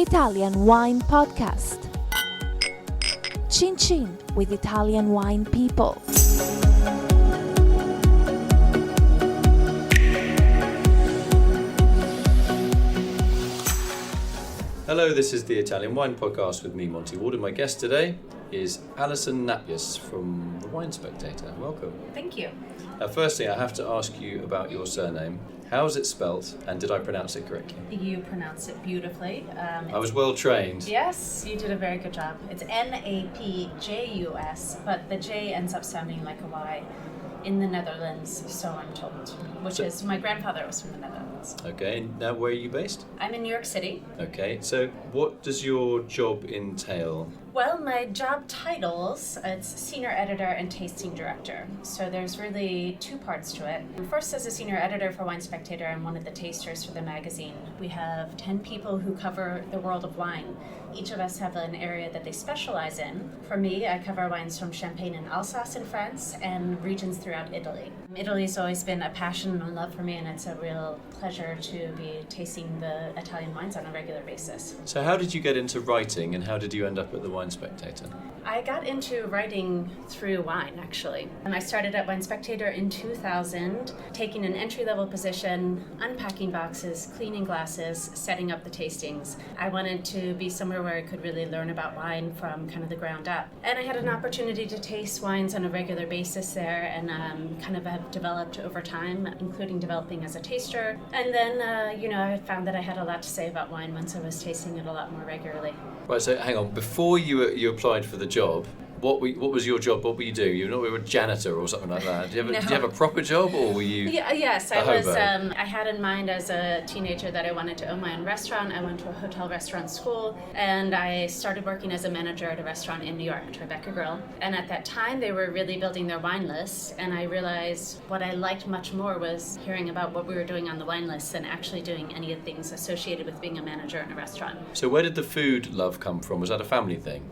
Italian Wine Podcast. Chin Chin with Italian wine people. Hello, this is the Italian Wine Podcast with me, Monty, Waldin. My guest today is Alison Napjus from the Wine Spectator. Welcome. Thank you. Firstly, I have to ask you about your surname. How is it spelt, and did I pronounce it correctly? You pronounce it beautifully. I was well trained. Yes, you did a very good job. It's Napjus, but the J ends up sounding like a Y in the Netherlands, so I'm told, is my grandfather was from the Netherlands. Okay, now where are you based? I'm in New York City. Okay, so what does your job entail? Well, my job titles, it's senior editor and tasting director. So there's really two parts to it. First, as a senior editor for Wine Spectator, I'm one of the tasters for the magazine. We have 10 people who cover the world of wine. Each of us have an area that they specialize in. For me, I cover wines from Champagne and Alsace in France and regions throughout Italy. Italy's always been a passion and love for me, and it's a real pleasure to be tasting the Italian wines on a regular basis. So how did you get into writing, and how did you end up at the Wine Spectator? I got into writing through wine, actually. And I started at Wine Spectator in 2000, taking an entry-level position, unpacking boxes, cleaning glasses, setting up the tastings. I wanted to be somewhere where I could really learn about wine from kind of the ground up. And I had an opportunity to taste wines on a regular basis there, and kind of have developed over time, including developing as a taster. And then, I found that I had a lot to say about wine once I was tasting it a lot more regularly. Right, so hang on, before you applied for the job, what was your job? What were you doing? You were a janitor or something like that. Did you have a proper job, or were you? Yes, I was. I had in mind as a teenager that I wanted to own my own restaurant. I went to a hotel restaurant school, and I started working as a manager at a restaurant in New York, Tribeca Grill. And at that time, they were really building their wine list, and I realized what I liked much more was hearing about what we were doing on the wine list than actually doing any of the things associated with being a manager in a restaurant. So where did the food love come from? Was that a family thing?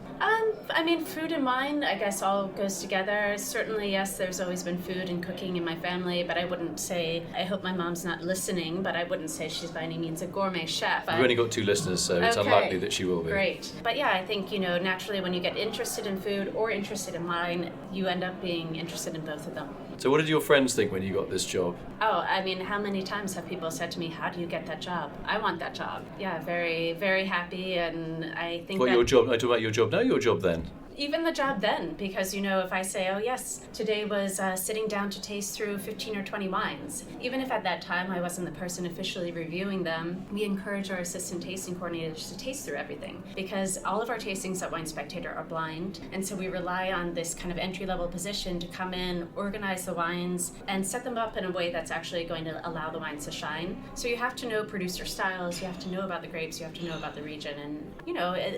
Food and wine, I guess, all goes together. Certainly, yes, there's always been food and cooking in my family, but I wouldn't say, I hope my mom's not listening, but I wouldn't say she's by any means a gourmet chef. We've only got 2 listeners, so it's unlikely that she will be. Great. But yeah, I think, naturally when you get interested in food or interested in wine, you end up being interested in both of them. So what did your friends think when you got this job? How many times have people said to me, how do you get that job? I want that job. Yeah, very, very happy, and I think your job? I talk about your job now, your job then? Even the job then, because, if I say, oh yes, today was sitting down to taste through 15 or 20 wines, even if at that time I wasn't the person officially reviewing them, we encourage our assistant tasting coordinators to taste through everything, because all of our tastings at Wine Spectator are blind, and so we rely on this kind of entry-level position to come in, organize the wines, and set them up in a way that's actually going to allow the wines to shine. So you have to know producer styles, you have to know about the grapes, you have to know about the region, and,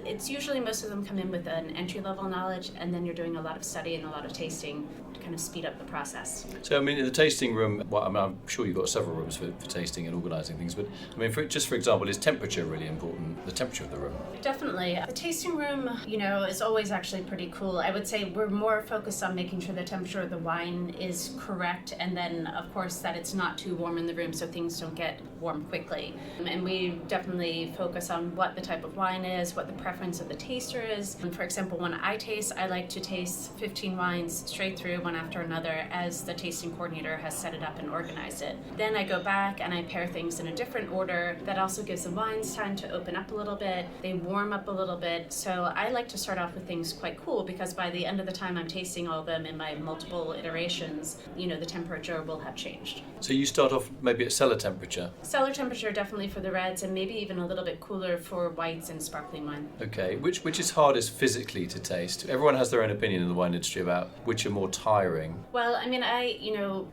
it's usually most of them come in with an entry-level knowledge, and then you're doing a lot of study and a lot of tasting to kind of speed up the process. So, in the tasting room, I'm sure you've got several rooms for tasting and organising things, but, for example, is temperature really important, the temperature of the room? Definitely. The tasting room, is always actually pretty cool. I would say we're more focused on making sure the temperature of the wine is correct, and then, of course, that it's not too warm in the room so things don't get warm quickly. And we definitely focus on what the type of wine is, what the preference of the taster is. And for example, when I taste, I like to taste 15 wines straight through one after another as the tasting coordinator has set it up and organized it. Then I go back and I pair things in a different order. That also gives the wines time to open up a little bit. They warm up a little bit. So I like to start off with things quite cool, because by the end of the time I'm tasting all of them in my multiple iterations, the temperature will have changed. So you start off maybe at cellar temperature? Cellar temperature definitely for the reds, and maybe even a little bit cooler for whites and sparkling wine. Okay, which is hardest physically to taste? Everyone has their own opinion in the wine industry about which are more tiring. Well,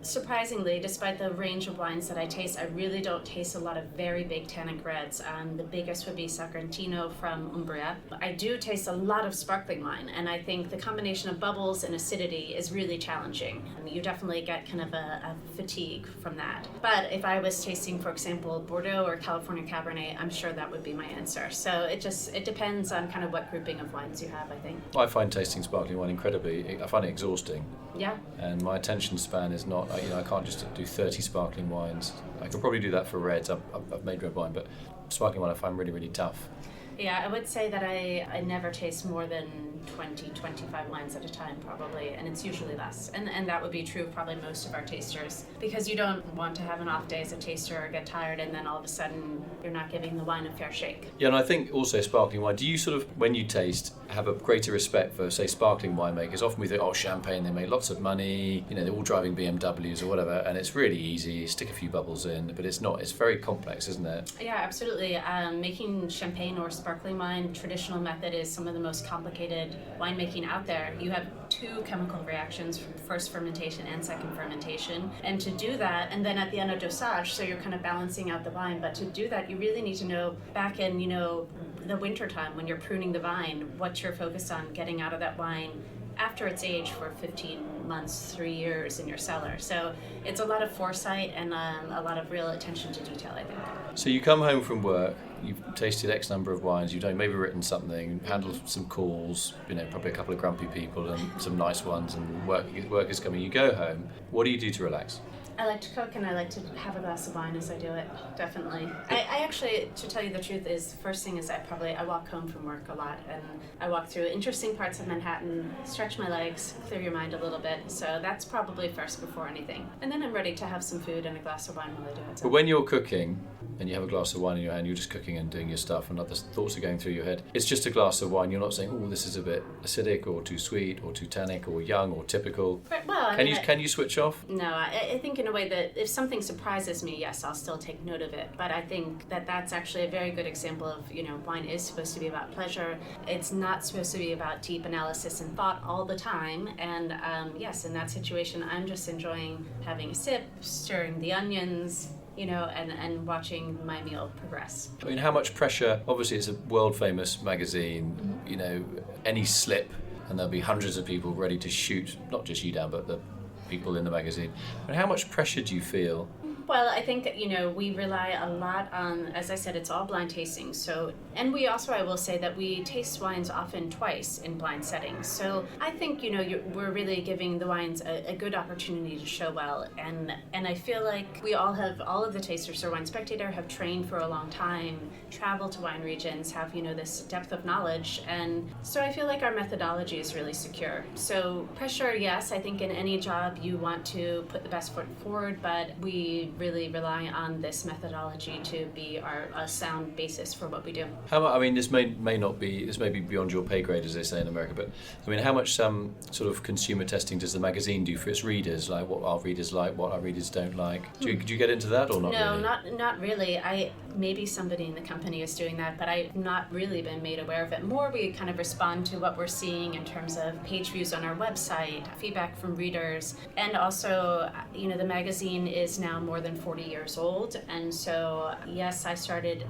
surprisingly, despite the range of wines that I taste, I really don't taste a lot of very big tannic reds. The biggest would be Sagrantino from Umbria. I do taste a lot of sparkling wine, and I think the combination of bubbles and acidity is really challenging. You definitely get kind of a fatigue from that. But if I was tasting, for example, Bordeaux or California Cabernet, I'm sure that would be my answer. So it depends on kind of what grouping of wines you have, I think. I find tasting sparkling wine I find it exhausting. Yeah. And my attention span is not, I can't just do 30 sparkling wines. I could probably do that for reds. I've made red wine, but sparkling wine I find really, really tough. Yeah, I would say that I never taste more than 20, 25 wines at a time probably, and it's usually less. And that would be true of probably most of our tasters, because you don't want to have an off day as a taster or get tired and then all of a sudden you're not giving the wine a fair shake. Yeah, and I think also sparkling wine, do you sort of, when you taste, have a greater respect for, say, sparkling winemakers? Often we think, oh, champagne, they make lots of money, you know, they're all driving BMWs or whatever, and it's really easy, stick a few bubbles in, but it's not, it's very complex, isn't it? Yeah, absolutely. Making champagne or sparkling wine, traditional method, is some of the most complicated winemaking out there. You have two chemical reactions, first fermentation and second fermentation, and to do that, and then at the end of dosage, so you're kind of balancing out the wine, but to do that you really need to know back in, you know, the winter time when you're pruning the vine, what you're focused on getting out of that wine after it's aged for 15 months, 3 years in your cellar. So it's a lot of foresight and a lot of real attention to detail, I think. So you come home from work, you've tasted X number of wines, you've maybe written something, handled some calls, you know, probably a couple of grumpy people and some nice ones, and work is coming. You go home. What do you do to relax? I like to cook and I like to have a glass of wine as I do it, definitely. I actually, to tell you the truth, is first thing is I walk home from work a lot, and I walk through interesting parts of Manhattan, stretch my legs, clear your mind a little bit. So that's probably first before anything. And then I'm ready to have some food and a glass of wine while I do it. But when you're cooking and you have a glass of wine in your hand, you're just cooking and doing your stuff and other thoughts are going through your head. It's just a glass of wine. You're not saying, oh, this is a bit acidic or too sweet or too tannic or young or typical. But, well, Can you switch off? No, I think in a way that if something surprises me, yes, I'll still take note of it. But I think that that's actually a very good example of, you know, wine is supposed to be about pleasure. It's not supposed to be about deep analysis and thought all the time. And yes, in that situation, I'm just enjoying having a sip, stirring the onions, you know, and watching my meal progress. I mean, how much pressure, obviously it's a world famous magazine, you know, any slip and there'll be hundreds of people ready to shoot, not just you down, but the people in the magazine. I mean, how much pressure do you feel? Well, I think, you know, we rely a lot on, as I said, it's all blind tasting. So, and we also, I will say that we taste wines often twice in blind settings. So I think, you know, we're really giving the wines a good opportunity to show well. And I feel like we all of the tasters for Wine Spectator have trained for a long time, travel to wine regions, have, you know, this depth of knowledge. And so I feel like our methodology is really secure. So pressure, yes, I think in any job you want to put the best foot forward, but we really rely on this methodology to be a sound basis for what we do. I mean, this may be beyond your pay grade, as they say in America, but I mean, how much sort of consumer testing does the magazine do for its readers? Like, what our readers like, what our readers don't like? Do you get into that or not? No, really? not really. Maybe somebody in the company is doing that, but I've not really been made aware of it. More, we kind of respond to what we're seeing in terms of page views on our website, feedback from readers, and also, you know, the magazine is now more than 40 years old, and so yes, I started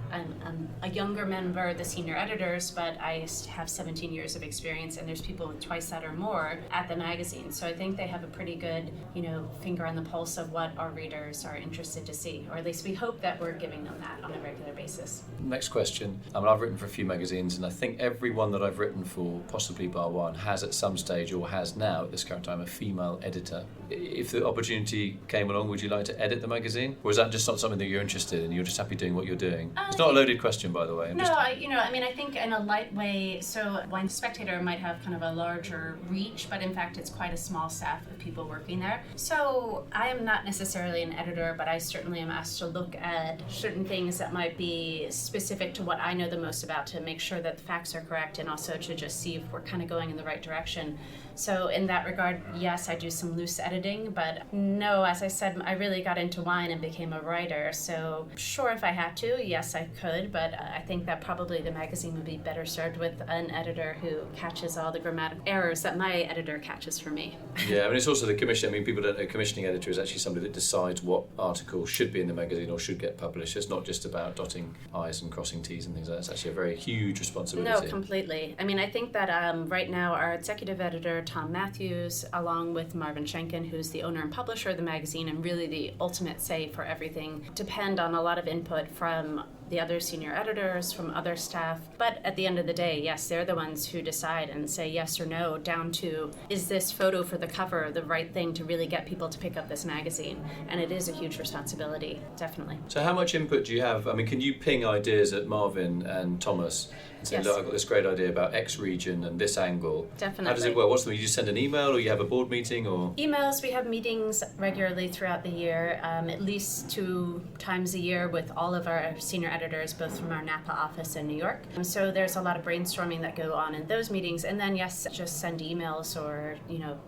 a younger member, the senior editors, but I have 17 years of experience, and there's people with twice that or more at the magazine. So I think they have a pretty good, you know, finger on the pulse of what our readers are interested to see, or at least we hope that we're giving them that on a regular basis. Next question. I mean, I've written for a few magazines, and I think every one that I've written for, possibly bar one, has at some stage or has now at this current time a female editor. If the opportunity came along, would you like to edit the magazine? Or is that just not something that you're interested in? You're just happy doing what you're doing? It's not a loaded question, by the way. I think in a light way, so Wine Spectator might have kind of a larger reach, but in fact it's quite a small staff of people working there. So I am not necessarily an editor, but I certainly am asked to look at certain things that might be specific to what I know the most about, to make sure that the facts are correct, and also to just see if we're kind of going in the right direction. So in that regard, yes, I do some loose editing, but no, as I said, I really got into wine and became a writer. So sure, if I had to, yes, I could, but I think that probably the magazine would be better served with an editor who catches all the grammatical errors that my editor catches for me. Yeah, I mean, it's also the commission. I mean, people don't know, a commissioning editor is actually somebody that decides what article should be in the magazine or should get published. It's not just about dotting I's and crossing T's and things like that. It's actually a very huge responsibility. No, completely. I mean, I think that right now our executive editor, Tom Napjus, along with Marvin Schenken, who's the owner and publisher of the magazine and really the ultimate say for everything, depend on a lot of input from the other senior editors, from other staff. But at the end of the day, yes, they're the ones who decide and say yes or no, down to, is this photo for the cover the right thing to really get people to pick up this magazine? And it is a huge responsibility, definitely. So how much input do you have? I mean, can you ping ideas at Marvin and Thomas and Say, Yes. look, I've got this great idea about X region and this angle. Definitely. How does it work? What's the, you just send an email, or you have a board meeting, or? Emails, we have meetings regularly throughout the year, at least 2 times a year with all of our senior editors, both from our Napa office in New York. So there's a lot of brainstorming that go on in those meetings. And then, yes, just send emails or,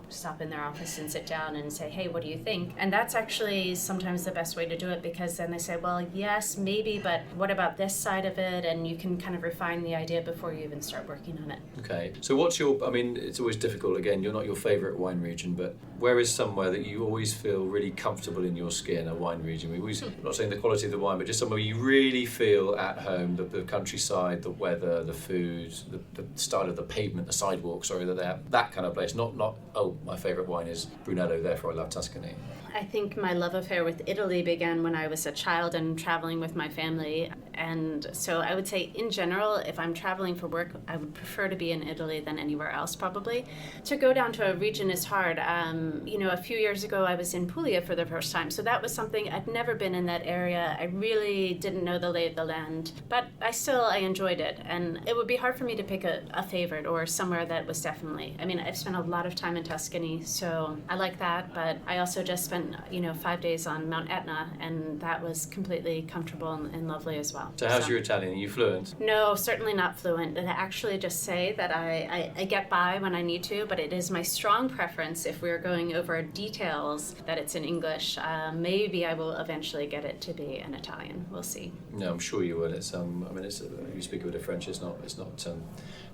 stop in their office and sit down and say, hey, what do you think? And that's actually sometimes the best way to do it, because then they say, well, yes, maybe, but what about this side of it? And you can kind of refine the idea before you even start working on it. Okay, so what's your, it's always difficult, again, you're not your favourite wine region, but where is somewhere that you always feel really comfortable in your skin, a wine region? We always, I'm not saying the quality of the wine, but just somewhere you really feel at home, the countryside, the weather, the food, the style of the pavement, the sidewalk, that kind of place. Not, oh, my favourite wine is Brunello, therefore I love Tuscany. I think my love affair with Italy began when I was a child and traveling with my family. And so I would say, in general, if I'm traveling for work, I would prefer to be in Italy than anywhere else, probably. To go down to a region is hard. A few years ago, I was in Puglia for the first time. So that was something, I'd never been in that area. I really didn't know the lay of the land. But I enjoyed it. And it would be hard for me to pick a favorite or somewhere that was definitely, I've spent a lot of time in Tuscany, so I like that. But I also just spent 5 days on Mount Etna, and that was completely comfortable and lovely as well. So how's your Italian? Are you fluent? No, certainly not fluent. And I actually just say that I get by when I need to, but it is my strong preference, if we're going over details, that it's in English. Maybe I will eventually get it to be in Italian. We'll see. No, I'm sure you will. It's you speak a bit of French. It's not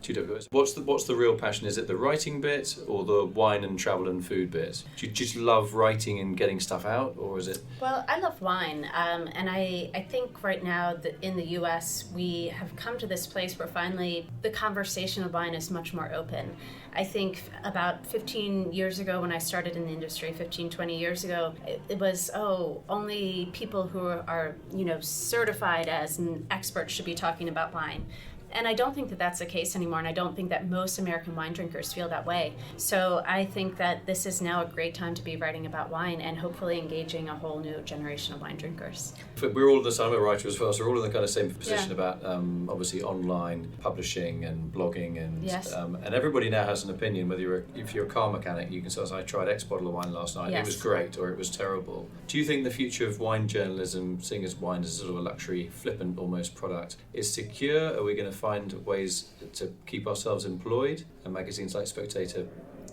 too difficult. What's the real passion? Is it the writing bit or the wine and travel and food bit? Do you just love writing and getting stuff out, or is it? Well, I love wine, and I think right now that in the U.S. we have come to this place where finally the conversation of wine is much more open. I think about 15 years ago when I started in the industry, 20 years ago, it was, only people who are certified as an expert should be talking about wine. And I don't think that that's the case anymore, and I don't think that most American wine drinkers feel that way. So I think that this is now a great time to be writing about wine and hopefully engaging a whole new generation of wine drinkers. We're all I'm a writer as well, so we're all in the kind of same position about obviously online publishing and blogging, and yes. And everybody now has an opinion. Whether if you're a car mechanic, you can say, I tried X bottle of wine last night, yes. It was great, or it was terrible. Do you think the future of wine journalism, seeing as wine is sort of a luxury, flippant almost product, is secure? Are we going to find ways to keep ourselves employed, and magazines like Spectator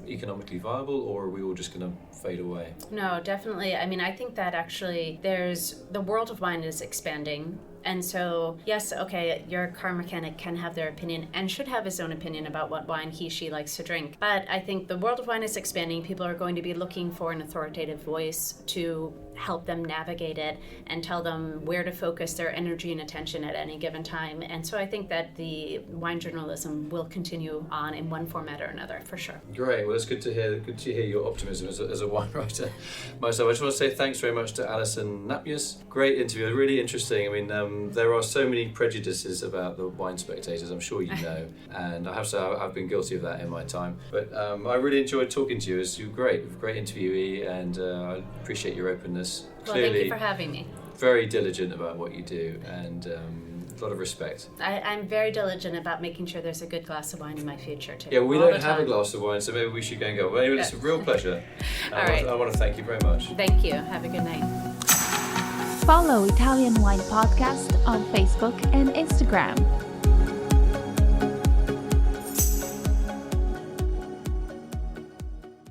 economically viable, or are we all just going to fade away? No, definitely. I think that actually the world of wine is expanding. And so, yes, okay, your car mechanic can have their opinion and should have his own opinion about what wine she likes to drink. But I think the world of wine is expanding. People are going to be looking for an authoritative voice to help them navigate it and tell them where to focus their energy and attention at any given time. And so I think that the wine journalism will continue on in one format or another, for sure. Great. Well, it's good to hear your optimism as a wine writer myself. I just want to say thanks very much to Alison Napjus. Great interview, really interesting. There are so many prejudices about the wine spectators, I'm sure you know, and I have to say I've been guilty of that in my time. But I really enjoyed talking to you. You're great interviewee, and I appreciate your openness. Well, Clearly, thank you for having me. Very diligent about what you do, and a lot of respect. I'm very diligent about making sure there's a good glass of wine in my future, too. Yeah, we don't have a glass of wine, so maybe we should go and go. Well, anyway, it's a real pleasure. All right. I want to thank you very much. Thank you. Have a good night. Follow Italian Wine Podcast on Facebook and Instagram.